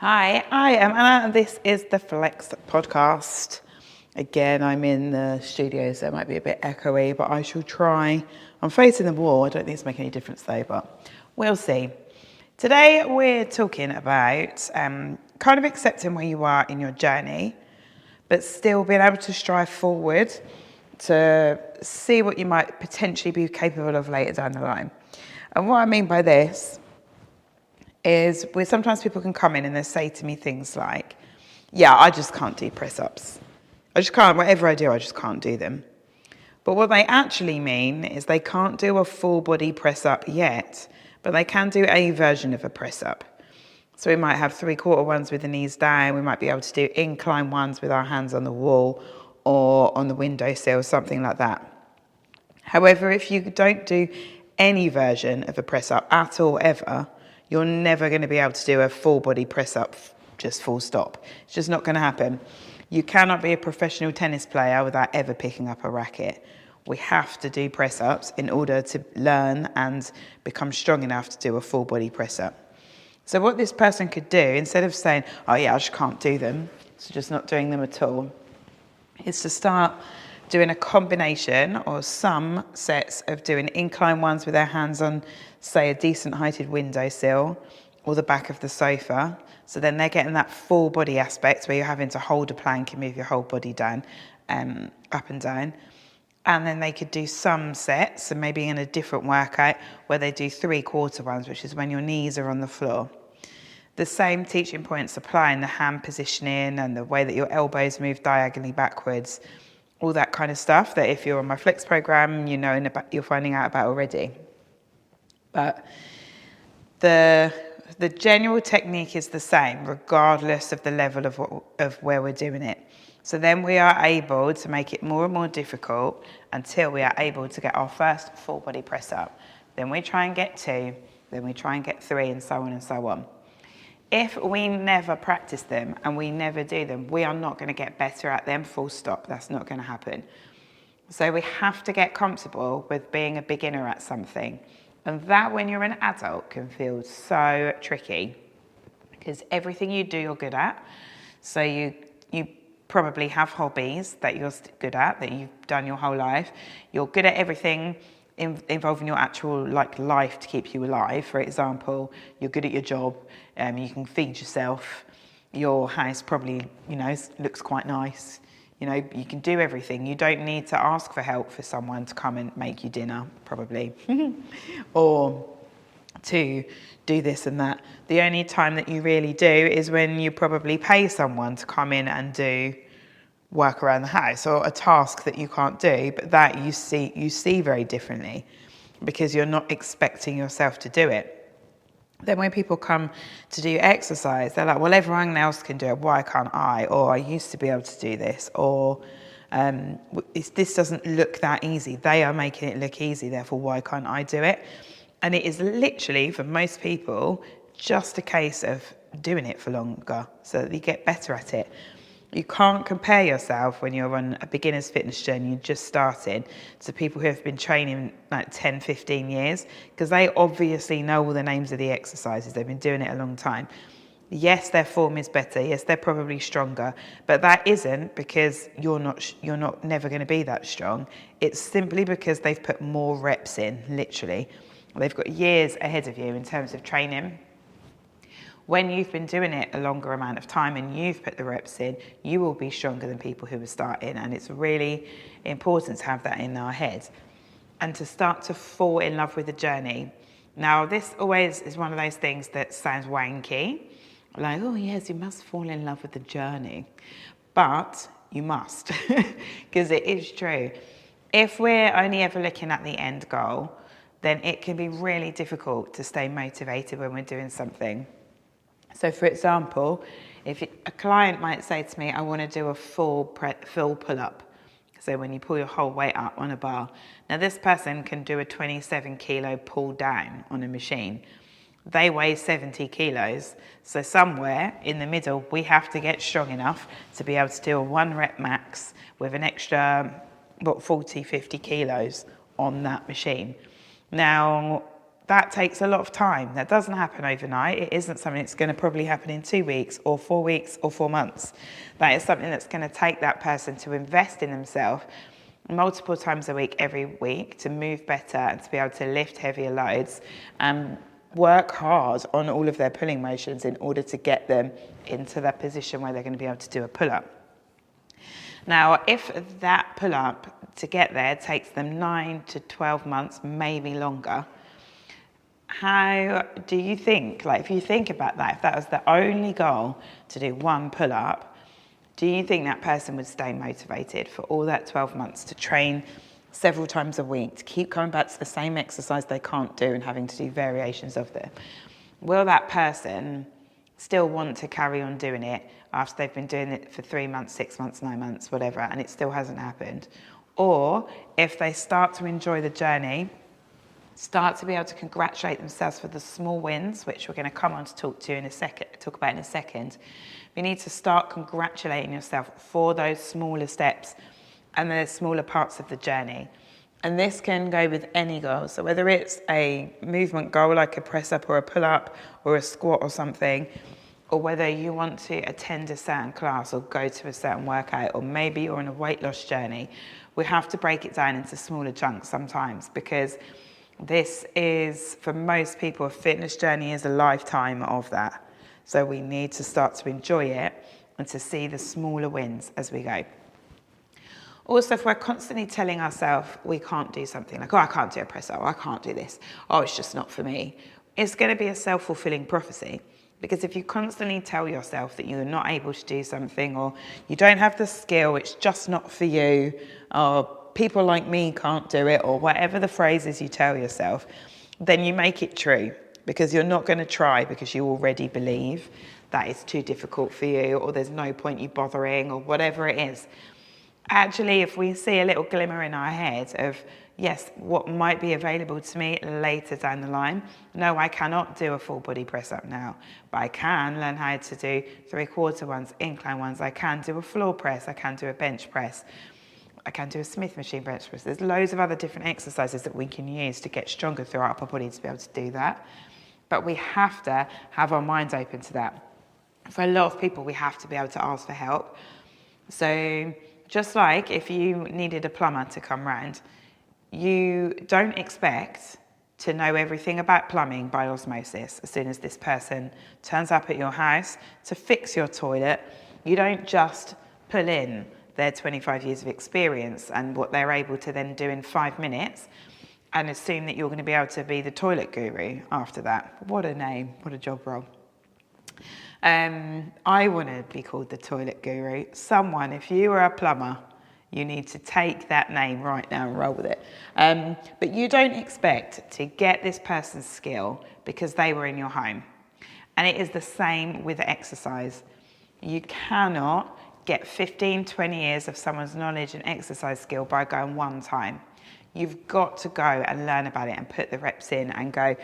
Hi, I am Anna, and this is the Flex podcast. Again, I'm in the studio, so it might be a bit echoey, but I shall try. I'm facing the wall. I don't think it's making any difference though, but we'll see. Today, we're talking about kind of accepting where you are in your journey, but still being able to strive forward to see what you might potentially be capable of later down the line. And what I mean by this is where sometimes people can come in and they say to me things like, yeah, I just can't do press-ups. I just can't, whatever I do, I just can't do them. But what they actually mean is they can't do a full body press-up yet, but they can do a version of a press-up. So we might have 3/4 ones with the knees down. We might be able to do incline ones with our hands on the wall or on the windowsill, something like that. However, if you don't do any version of a press-up at all ever, you're never going to be able to do a full body press up, just full stop. It's just not going to happen. You cannot be a professional tennis player without ever picking up a racket. We have to do press ups in order to learn and become strong enough to do a full body press up. So what this person could do, instead of saying, oh yeah, I just can't do them, so just not doing them at all, is to start doing a combination or some sets of doing incline ones with their hands on, say, a decent heighted windowsill or the back of the sofa. So then they're getting that full body aspect where you're having to hold a plank and move your whole body down, up and down. And then they could do some sets, and maybe in a different workout, where they do 3/4 ones, which is when your knees are on the floor. The same teaching points apply in the hand positioning and the way that your elbows move diagonally backwards, all that kind of stuff that if you're on my Flex program, you know, you're finding out about already. But the general technique is the same, regardless of the level of where we're doing it. So then we are able to make it more and more difficult until we are able to get our first full body press up. Then we try and get 2, then we try and get 3, and so on and so on. If we never practice them and we never do them, we are not going to get better at them, full stop. That's not going to happen. So we have to get comfortable with being a beginner at something. And that, when you're an adult, can feel so tricky because everything you do, you're good at. So you probably have hobbies that you're good at, that you've done your whole life. You're good at everything involving your actual life to keep you alive. For example, you're good at your job, you can feed yourself, your house probably, looks quite nice. You can do everything. You don't need to ask for help for someone to come and make you dinner, probably, or to do this and that. The only time that you really do is when you probably pay someone to come in and do work around the house or a task that you can't do, but that you see very differently because you're not expecting yourself to do it. Then when people come to do exercise, they're like, well, everyone else can do it, why can't I? Or I used to be able to do this, or this doesn't look that easy. They are making it look easy, therefore why can't I do it? And it is literally, for most people, just a case of doing it for longer so that you get better at it. You can't compare yourself when you're on a beginner's fitness journey, you're just starting, to people who have been training like 10, 15 years, because they obviously know all the names of the exercises. They've been doing it a long time. Yes, their form is better. Yes, they're probably stronger, but that isn't because you're not never going to be that strong. It's simply because they've put more reps in, literally. They've got years ahead of you in terms of training. When you've been doing it a longer amount of time and you've put the reps in, you will be stronger than people who are starting. And it's really important to have that in our head and to start to fall in love with the journey. Now, this always is one of those things that sounds wanky. Like, oh yes, you must fall in love with the journey. But you must, because it is true. If we're only ever looking at the end goal, then it can be really difficult to stay motivated when we're doing something. So for example, if a client might say to me, I want to do a full pull-up. So when you pull your whole weight up on a bar. Now this person can do a 27 kilo pull down on a machine. They weigh 70 kilos. So somewhere in the middle, we have to get strong enough to be able to do a 1 rep max with an extra, 40, 50 kilos on that machine. Now, that takes a lot of time. That doesn't happen overnight. It isn't something that's going to probably happen in 2 weeks or 4 weeks or 4 months. That is something that's going to take that person to invest in themselves multiple times a week, every week, to move better and to be able to lift heavier loads and work hard on all of their pulling motions in order to get them into that position where they're going to be able to do a pull-up. Now, if that pull-up to get there takes them 9 to 12 months, maybe longer, how do you think, like if you think about that, if that was the only goal to do one pull-up, do you think that person would stay motivated for all that 12 months to train several times a week, to keep coming back to the same exercise they can't do and having to do variations of them? Will that person still want to carry on doing it after they've been doing it for 3 months, 6 months, 9 months, whatever, and it still hasn't happened? Or if they start to enjoy the journey, start to be able to congratulate themselves for the small wins, which we're going to come on to talk about in a second. You need to start congratulating yourself for those smaller steps and the smaller parts of the journey. And this can go with any goal. So whether it's a movement goal like a press up or a pull up or a squat or something, or whether you want to attend a certain class or go to a certain workout, or maybe you're on a weight loss journey, we have to break it down into smaller chunks sometimes, because this is, for most people, a fitness journey is a lifetime of that. So we need to start to enjoy it and to see the smaller wins as we go. Also, if we're constantly telling ourselves we can't do something, like, oh, I can't do a press up, oh, I can't do this, oh, it's just not for me, it's going to be a self-fulfilling prophecy. Because if you constantly tell yourself that you're not able to do something, or you don't have the skill, it's just not for you, or people like me can't do it, or whatever the phrase is you tell yourself, then you make it true, because you're not going to try because you already believe that it's too difficult for you, or there's no point you bothering, or whatever it is. Actually, if we see a little glimmer in our head of, yes, what might be available to me later down the line. No, I cannot do a full body press up now, but I can learn how to do 3/4 ones, incline ones. I can do a floor press. I can do a bench press. I can do a Smith machine bench press. There's loads of other different exercises that we can use to get stronger through our upper body to be able to do that. But we have to have our minds open to that. For a lot of people, we have to be able to ask for help. So just like if you needed a plumber to come round, you don't expect to know everything about plumbing by osmosis. As soon as this person turns up at your house to fix your toilet, you don't just pull in their 25 years of experience and what they're able to then do in 5 minutes and assume that you're going to be able to be the toilet guru after that. What a name, what a job role. I want to be called the toilet guru. Someone, if you are a plumber, you need to take that name right now and roll with it. But you don't expect to get this person's skill because they were in your home. And it is the same with exercise. You cannot get 15, 20 years of someone's knowledge and exercise skill by going one time. You've got to go and learn about it and put the reps in and go.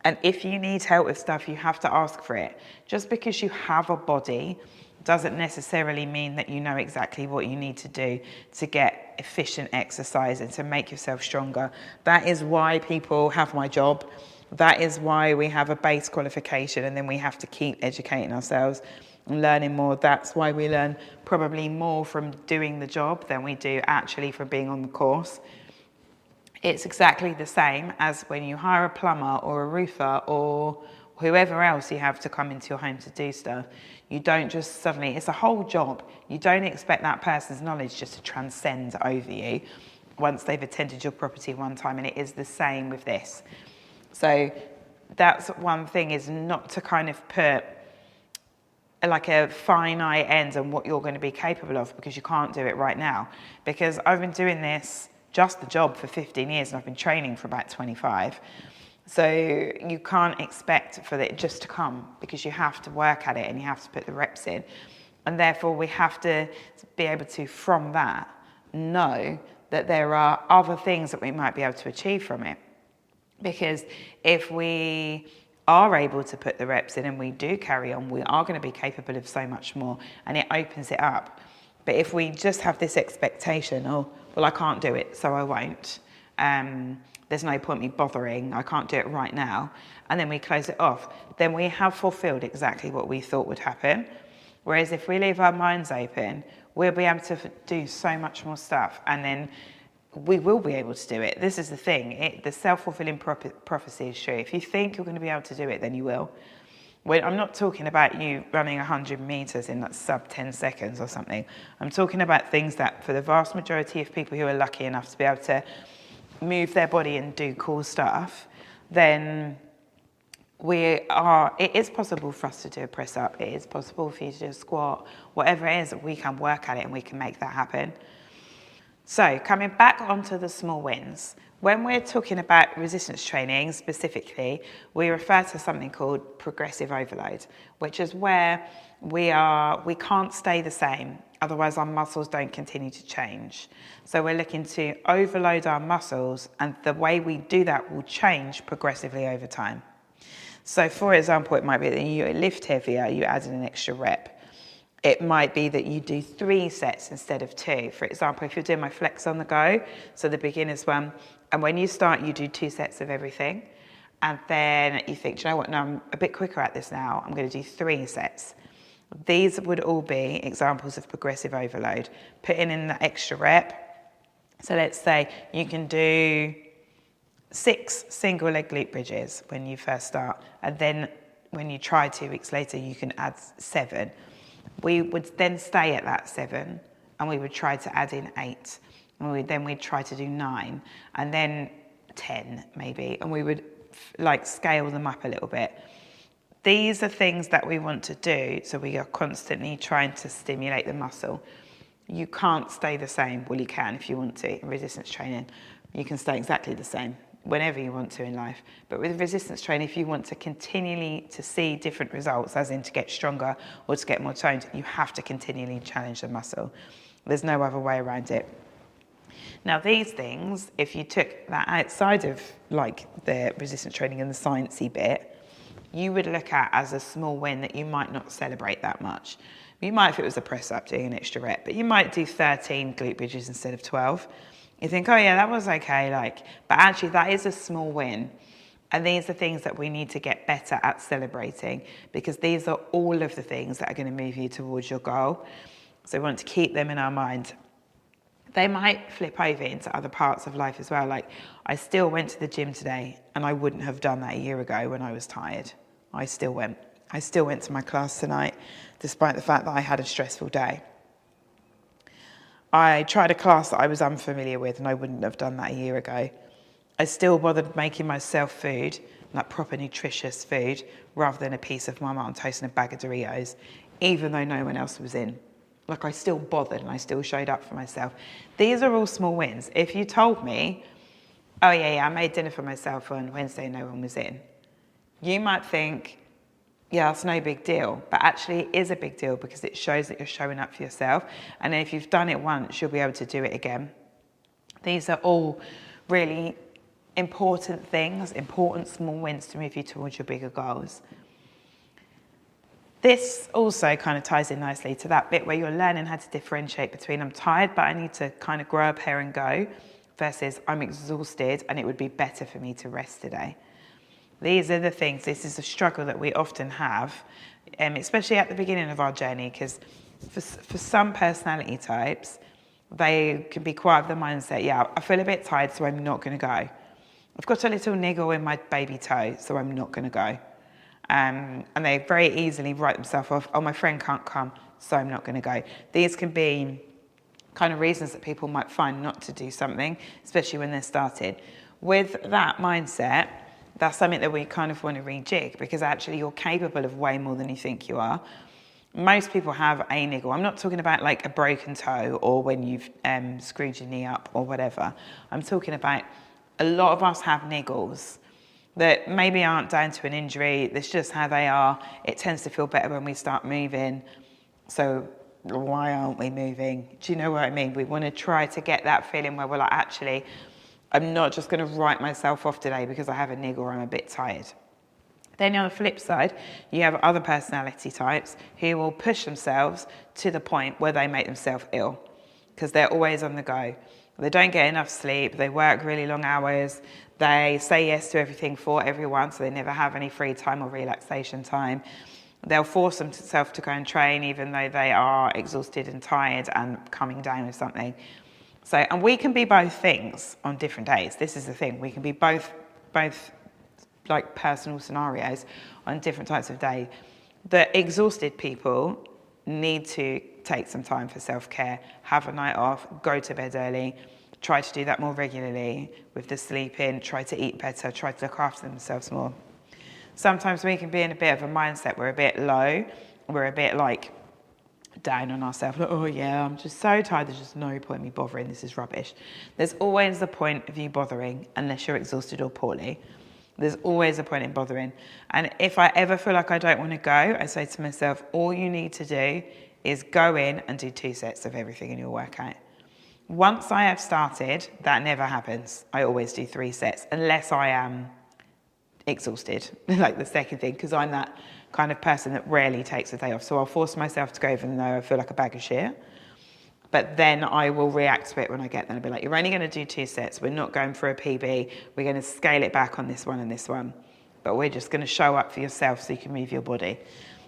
And if you need help with stuff, you have to ask for it. Just because you have a body doesn't necessarily mean that you know exactly what you need to do to get efficient exercise and to make yourself stronger. That is why people have my job. That is why we have a base qualification, and then we have to keep educating ourselves and learning more. That's why we learn probably more from doing the job than we do actually from being on the course. It's exactly the same as when you hire a plumber or a roofer or whoever else you have to come into your home to do stuff. You don't just suddenly, it's a whole job. You don't expect that person's knowledge just to transcend over you once they've attended your property one time, and it is the same with this. So that's one thing, is not to kind of put like a finite end on what you're going to be capable of, because you can't do it right now. Because I've been doing this, just the job, for 15 years, and I've been training for about 25. So you can't expect for it just to come, because you have to work at it and you have to put the reps in. And therefore we have to be able to, from that, know that there are other things that we might be able to achieve from it. Because if we are able to put the reps in and we do carry on, we are going to be capable of so much more, and it opens it up. But if we just have this expectation, oh, well, I can't do it, so I won't, there's no point me bothering, I can't do it right now, and then we close it off, then we have fulfilled exactly what we thought would happen. Whereas if we leave our minds open, we'll be able to do so much more stuff, and then we will be able to do it. This is the thing, the self-fulfilling prophecy is true. If you think you're going to be able to do it, then you will. I'm not talking about you running 100 meters in like sub 10 seconds or something. I'm talking about things that for the vast majority of people who are lucky enough to be able to move their body and do cool stuff, then it is possible for us to do a press up. It is possible for you to do a squat, whatever it is, we can work at it and we can make that happen. So coming back onto the small wins, when we're talking about resistance training specifically, we refer to something called progressive overload, which is where we can't stay the same, otherwise our muscles don't continue to change. So we're looking to overload our muscles, and the way we do that will change progressively over time. So for example, it might be that you lift heavier, you add in an extra rep. It might be that you do 3 sets instead of 2. For example, if you're doing my flex on the go, so the beginner's one, and when you start, you do 2 sets of everything. And then you think, do you know what, no, I'm a bit quicker at this now. I'm going to do 3 sets. These would all be examples of progressive overload. Putting in the extra rep. So let's say you can do 6 single leg glute bridges when you first start. And then when you try 2 weeks later, you can add 7. We would then stay at that 7, and we would try to add in 8. And we'd try to do 9, and then 10 maybe, and we would like scale them up a little bit. These are things that we want to do, so we are constantly trying to stimulate the muscle. You can't stay the same. Well, you can if you want to. In resistance training, you can stay exactly the same whenever you want to in life. But with resistance training, if you want to continually to see different results, as in to get stronger or to get more toned, you have to continually challenge the muscle. There's no other way around it. Now, these things, if you took that outside of like the resistance training and the sciencey bit, you would look at as a small win that you might not celebrate that much. You might, if it was a press up, doing an extra rep, but you might do 13 glute bridges instead of 12. You think, oh yeah, that was okay, but actually that is a small win. And these are things that we need to get better at celebrating, because these are all of the things that are going to move you towards your goal. So we want to keep them in our mind. They might flip over into other parts of life as well. Like, I still went to the gym today, and I wouldn't have done that a year ago when I was tired. I still went. I still went to my class tonight, despite the fact that I had a stressful day. I tried a class that I was unfamiliar with, and I wouldn't have done that a year ago. I still bothered making myself food, like proper nutritious food, rather than a piece of Mama on toast and a bag of Doritos, even though no one else was in. Like, I still bothered and I still showed up for myself. These are all small wins. If you told me, oh yeah, I made dinner for myself on Wednesday and no one was in, you might think, yeah, that's no big deal. But actually it is a big deal, because it shows that you're showing up for yourself. And then if you've done it once, you'll be able to do it again. These are all really important things, important small wins to move you towards your bigger goals. This also kind of ties in nicely to that bit where you're learning how to differentiate between I'm tired, but I need to kind of grow a pair and go, versus I'm exhausted and it would be better for me to rest today. These are the things, this is a struggle that we often have, especially at the beginning of our journey, because for some personality types, they can be quite of the mindset, yeah, I feel a bit tired, so I'm not going to go. I've got a little niggle in my baby toe, so I'm not going to go. And they very easily write themselves off, oh, my friend can't come, so I'm not going to go. These can be kind of reasons that people might find not to do something, especially when they're started. With that mindset, that's something that we kind of want to rejig, because actually you're capable of way more than you think you are. Most people have a niggle. I'm not talking about like a broken toe or when you've screwed your knee up or whatever. I'm talking about a lot of us have niggles that maybe aren't down to an injury. That's just how they are. It tends to feel better when we start moving. So why aren't we moving? Do you know what I mean? We want to try to get that feeling where we're like, actually, I'm not just going to write myself off today because I have a niggle or I'm a bit tired. Then on the flip side, you have other personality types who will push themselves to the point where they make themselves ill, because they're always on the go. They don't get enough sleep, they work really long hours, They say yes to everything for everyone, so they never have any free time or relaxation time. They'll force themselves to go and train even though they are exhausted and tired and coming down with something. So, and we can be both things on different days. This is the thing. We can be both like personal scenarios on different types of day. The exhausted people need to take some time for self-care, have a night off, go to bed early, try to do that more regularly with the sleeping, try to eat better, try to look after themselves more. Sometimes we can be in a bit of a mindset, we're a bit low, we're a bit like down on ourselves, like, oh yeah, I'm just so tired, there's just no point in me bothering, this is rubbish. There's always the point of you bothering unless you're exhausted or poorly. There's always a point in bothering. And if I ever feel like I don't want to go, I say to myself, all you need to do is go in and do 2 sets of everything in your workout. Once I have started, that never happens. I always do 3 sets unless I am exhausted, like the second thing, because I'm that kind of person that rarely takes a day off. So I'll force myself to go even though I feel like a bag of shit. But then I will react to it when I get there and be like, you're only going to do 2 sets. We're not going for a PB. We're going to scale it back on this one and this one. But we're just going to show up for yourself so you can move your body.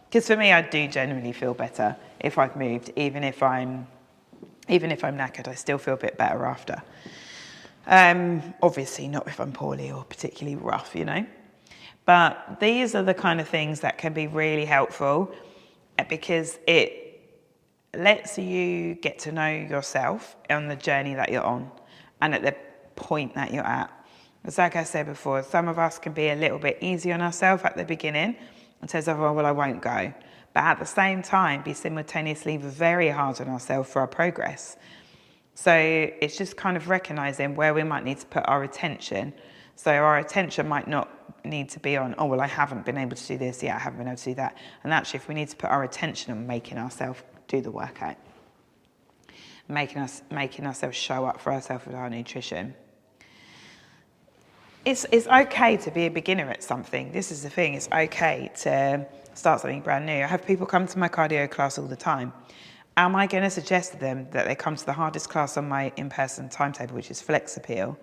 Because for me, I do genuinely feel better if I've moved, even if I'm knackered, I still feel a bit better after. Obviously not if I'm poorly or particularly rough, you know. But these are the kind of things that can be really helpful because it lets you get to know yourself on the journey that you're on and at the point that you're at. It's like I said before, some of us can be a little bit easy on ourselves at the beginning and says, oh, well, I won't go. But at the same time, be simultaneously very hard on ourselves for our progress. So it's just kind of recognizing where we might need to put our attention. So our attention might not need to be on, oh, well, I haven't been able to do this yet, I haven't been able to do that. And actually, if we need to put our attention on making ourselves do the workout, making ourselves show up for ourselves with our nutrition. It's okay to be a beginner at something. This is the thing, it's okay to start something brand new. I have people come to my cardio class all the time. Am I going to suggest to them that they come to the hardest class on my in-person timetable, which is Flex Appeal?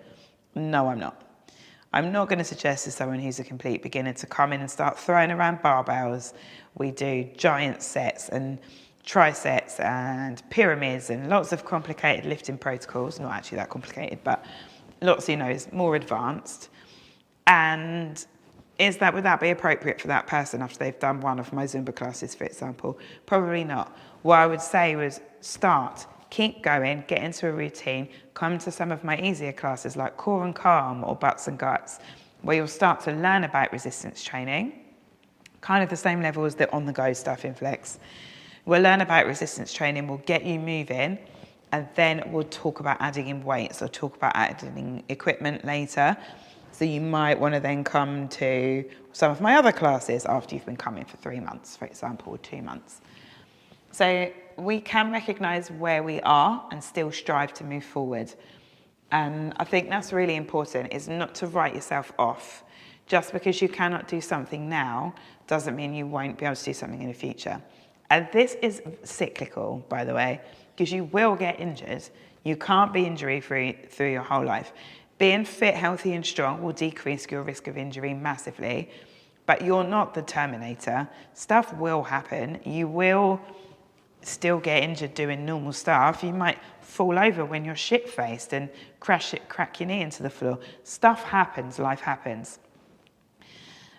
No, I'm not. I'm not going to suggest to someone who's a complete beginner to come in and start throwing around barbells. We do giant sets and triceps and pyramids and lots of complicated lifting protocols. Not actually that complicated, but lots, is more advanced. And would that be appropriate for that person after they've done one of my Zumba classes, for example? Probably not. What I would say was start, keep going, get into a routine, come to some of my easier classes like Core and Calm or Butts and Guts, where you'll start to learn about resistance training, kind of the same level as the on-the-go stuff in Flex. We'll learn about resistance training, we'll get you moving, and then we'll talk about adding in weights or talk about adding in equipment later. So you might want to then come to some of my other classes after you've been coming for 3 months, for example, or 2 months. So we can recognise where we are and still strive to move forward. And I think that's really important, is not to write yourself off. Just because you cannot do something now doesn't mean you won't be able to do something in the future. And this is cyclical, by the way, because you will get injured. You can't be injury-free through your whole life. Being fit, healthy and strong will decrease your risk of injury massively, but you're not the Terminator. Stuff will happen. You will still get injured doing normal stuff. You might fall over when you're shit-faced and crack your knee into the floor. Stuff happens, life happens.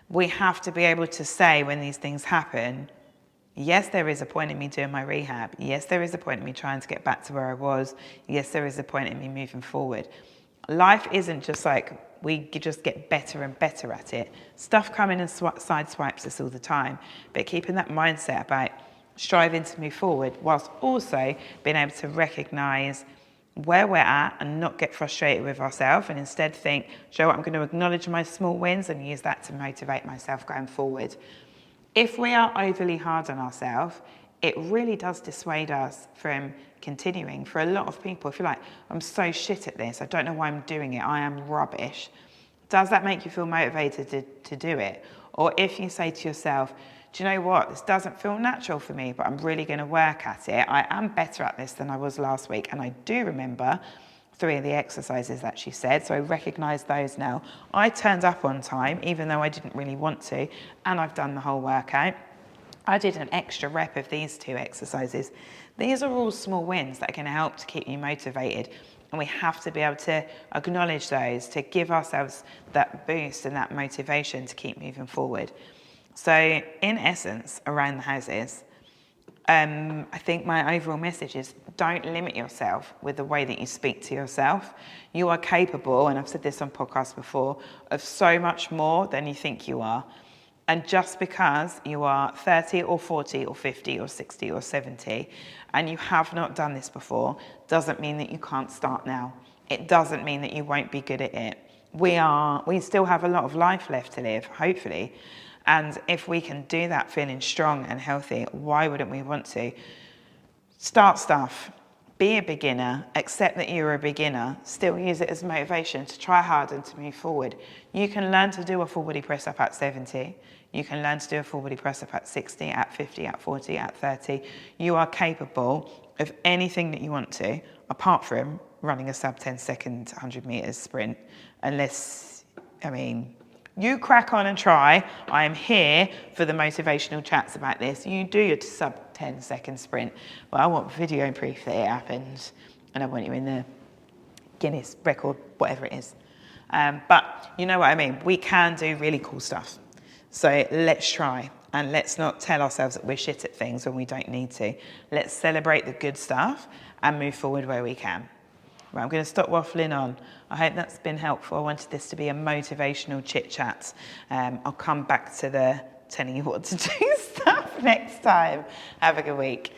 We have to be able to say when these things happen, yes, there is a point in me doing my rehab. Yes, there is a point in me trying to get back to where I was. Yes, there is a point in me moving forward. Life isn't just like we just get better and better at it. Stuff coming and side swipes us all the time. But keeping that mindset about striving to move forward whilst also being able to recognise where we're at and not get frustrated with ourselves and instead think, Joe, I'm going to acknowledge my small wins and use that to motivate myself going forward. If we are overly hard on ourselves, it really does dissuade us from continuing. For a lot of people, if you're like, I'm so shit at this, I don't know why I'm doing it, I am rubbish. Does that make you feel motivated to do it? Or if you say to yourself, do you know what, this doesn't feel natural for me, but I'm really going to work at it. I am better at this than I was last week. And I do remember 3 of the exercises that she said, so I recognise those now. I turned up on time, even though I didn't really want to, and I've done the whole workout. I did an extra rep of these 2 exercises. These are all small wins that are going to help to keep you motivated, and we have to be able to acknowledge those to give ourselves that boost and that motivation to keep moving forward. So in essence, around the houses, I think my overall message is don't limit yourself with the way that you speak to yourself. You are capable, and I've said this on podcasts before, of so much more than you think you are. And just because you are 30 or 40 or 50 or 60 or 70 and you have not done this before, doesn't mean that you can't start now. It doesn't mean that you won't be good at it. We still have a lot of life left to live, hopefully. And if we can do that feeling strong and healthy, why wouldn't we want to? Start stuff. Be a beginner. Accept that you're a beginner. Still use it as motivation to try hard and to move forward. You can learn to do a full body press up at 70. You can learn to do a full body press up at 60, at 50, at 40, at 30. You are capable of anything that you want to, apart from running a sub 10 second 100 meters sprint. Unless, you crack on and try. I am here for the motivational chats about this. You do your sub 10 second sprint. Well, I want video proof that it happened, and I want you in the Guinness record, whatever it is. But you know what I mean? We can do really cool stuff. So let's try, and let's not tell ourselves that we're shit at things when we don't need to. Let's celebrate the good stuff and move forward where we can. Right, I'm going to stop waffling on. I hope that's been helpful. I wanted this to be a motivational chit chat. I'll come back to the telling you what to do stuff next time. Have a good week.